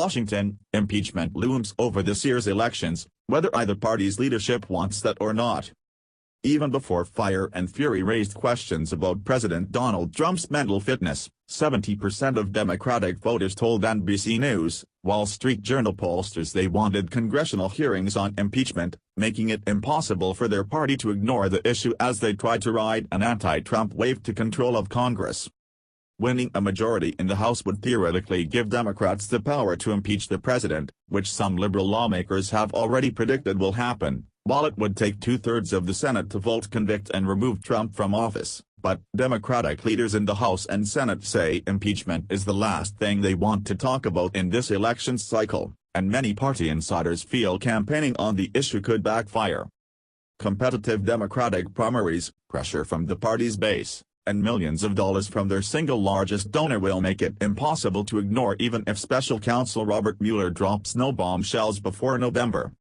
Washington, impeachment looms over this year's elections, whether either party's leadership wants that or not. Even before Fire and Fury raised questions about President Donald Trump's mental fitness, 70% of Democratic voters told NBC News, Wall Street Journal pollsters they wanted congressional hearings on impeachment, making it impossible for their party to ignore the issue as they tried to ride an anti-Trump wave to control of Congress. Winning a majority in the House would theoretically give Democrats the power to impeach the president, which some liberal lawmakers have already predicted will happen, while it would take two-thirds of the Senate to vote convict and remove Trump from office. But Democratic leaders in the House and Senate say impeachment is the last thing they want to talk about in this election cycle, and many party insiders feel campaigning on the issue could backfire. Competitive Democratic primaries, pressure from the party's base, and millions of dollars from their single largest donor will make it impossible to ignore even if special counsel Robert Mueller drops no bombshells before November.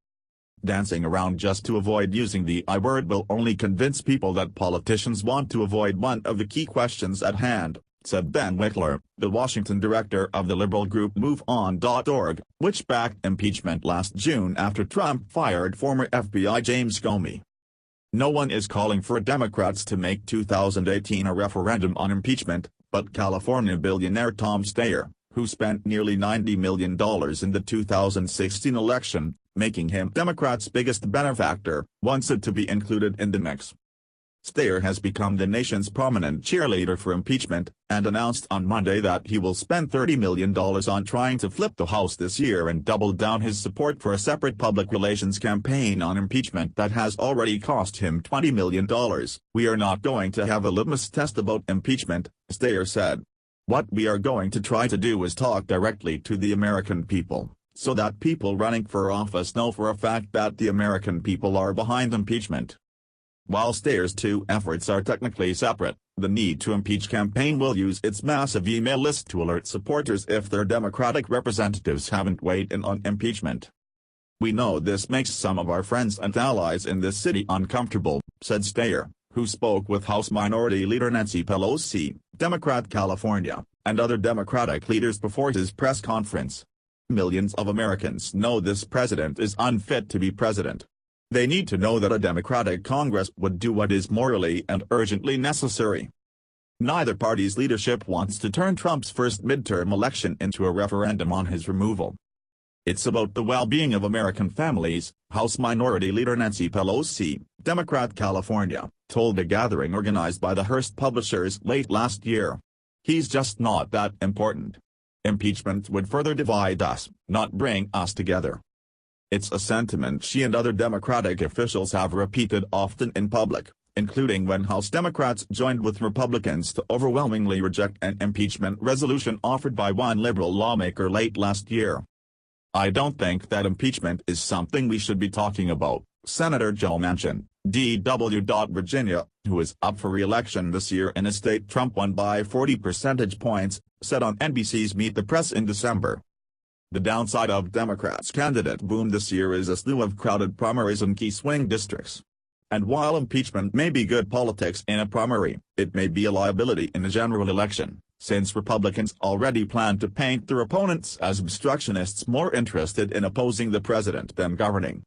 Dancing around just to avoid using the I word will only convince people that politicians want to avoid one of the key questions at hand, said Ben Wickler, the Washington director of the liberal group MoveOn.org, which backed impeachment last June after Trump fired former FBI James Comey. No one is calling for Democrats to make 2018 a referendum on impeachment, but California billionaire Tom Steyer, who spent nearly $90 million in the 2016 election, making him Democrats' biggest benefactor, wants it to be included in the mix. Steyer has become the nation's prominent cheerleader for impeachment, and announced on Monday that he will spend $30 million on trying to flip the House this year and doubled down his support for a separate public relations campaign on impeachment that has already cost him $20 million. We are not going to have a litmus test about impeachment, Steyer said. What we are going to try to do is talk directly to the American people, so that people running for office know for a fact that the American people are behind impeachment. While Steyer's two efforts are technically separate, the Need to Impeach campaign will use its massive email list to alert supporters if their Democratic representatives haven't weighed in on impeachment. We know this makes some of our friends and allies in this city uncomfortable, said Steyer, who spoke with House Minority Leader Nancy Pelosi, Democrat California, and other Democratic leaders before his press conference. Millions of Americans know this president is unfit to be president. They need to know that a Democratic Congress would do what is morally and urgently necessary. Neither party's leadership wants to turn Trump's first midterm election into a referendum on his removal. It's about the well-being of American families, House Minority Leader Nancy Pelosi, Democrat California, told a gathering organized by the Hearst publishers late last year. He's just not that important. Impeachment would further divide us, not bring us together. It's a sentiment she and other Democratic officials have repeated often in public, including when House Democrats joined with Republicans to overwhelmingly reject an impeachment resolution offered by one liberal lawmaker late last year. I don't think that impeachment is something we should be talking about, Senator Joe Manchin, D.W. Virginia, who is up for re-election this year in a state Trump won by 40 percentage points, said on NBC's Meet the Press in December. The downside of Democrats' candidate boom this year is a slew of crowded primaries in key swing districts. And while impeachment may be good politics in a primary, it may be a liability in a general election, since Republicans already plan to paint their opponents as obstructionists more interested in opposing the president than governing.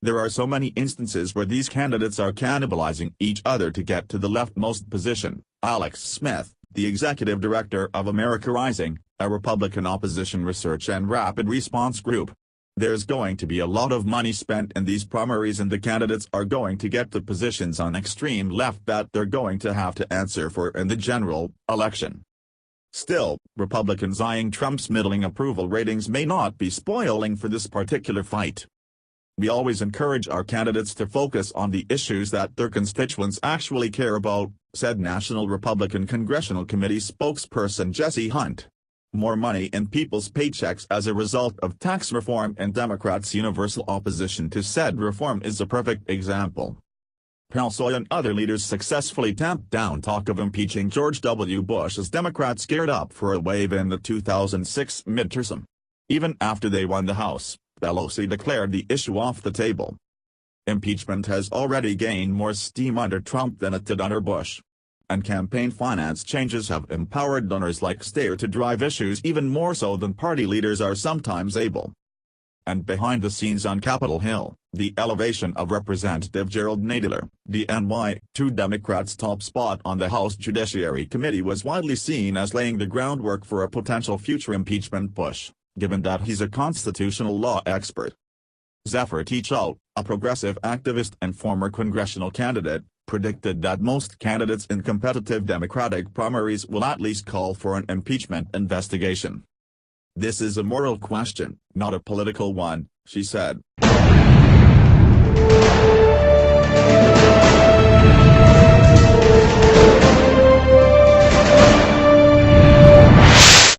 There are so many instances where these candidates are cannibalizing each other to get to the leftmost position. Alex Smith, the executive director of America Rising, a Republican opposition research and rapid response group. There's going to be a lot of money spent in these primaries and the candidates are going to get the positions on extreme left that they're going to have to answer for in the general election. Still, Republicans eyeing Trump's middling approval ratings may not be spoiling for this particular fight. We always encourage our candidates to focus on the issues that their constituents actually care about, said National Republican Congressional Committee spokesperson Jesse Hunt. More money in people's paychecks as a result of tax reform and Democrats' universal opposition to said reform is a perfect example. Pelosi and other leaders successfully tamped down talk of impeaching George W. Bush as Democrats geared up for a wave in the 2006 midterm. Even after they won the House, Pelosi declared the issue off the table. Impeachment has already gained more steam under Trump than it did under Bush. and campaign finance changes have empowered donors like Steyer to drive issues even more so than party leaders are sometimes able. And behind the scenes on Capitol Hill, the elevation of Representative Gerald Nadler, DNY, to Democrats' top spot on the House Judiciary Committee was widely seen as laying the groundwork for a potential future impeachment push, given that he's a constitutional law expert. Zephyr Teachout, a progressive activist and former congressional candidate, predicted that most candidates in competitive Democratic primaries will at least call for an impeachment investigation. "This is a moral question, not a political one," she said.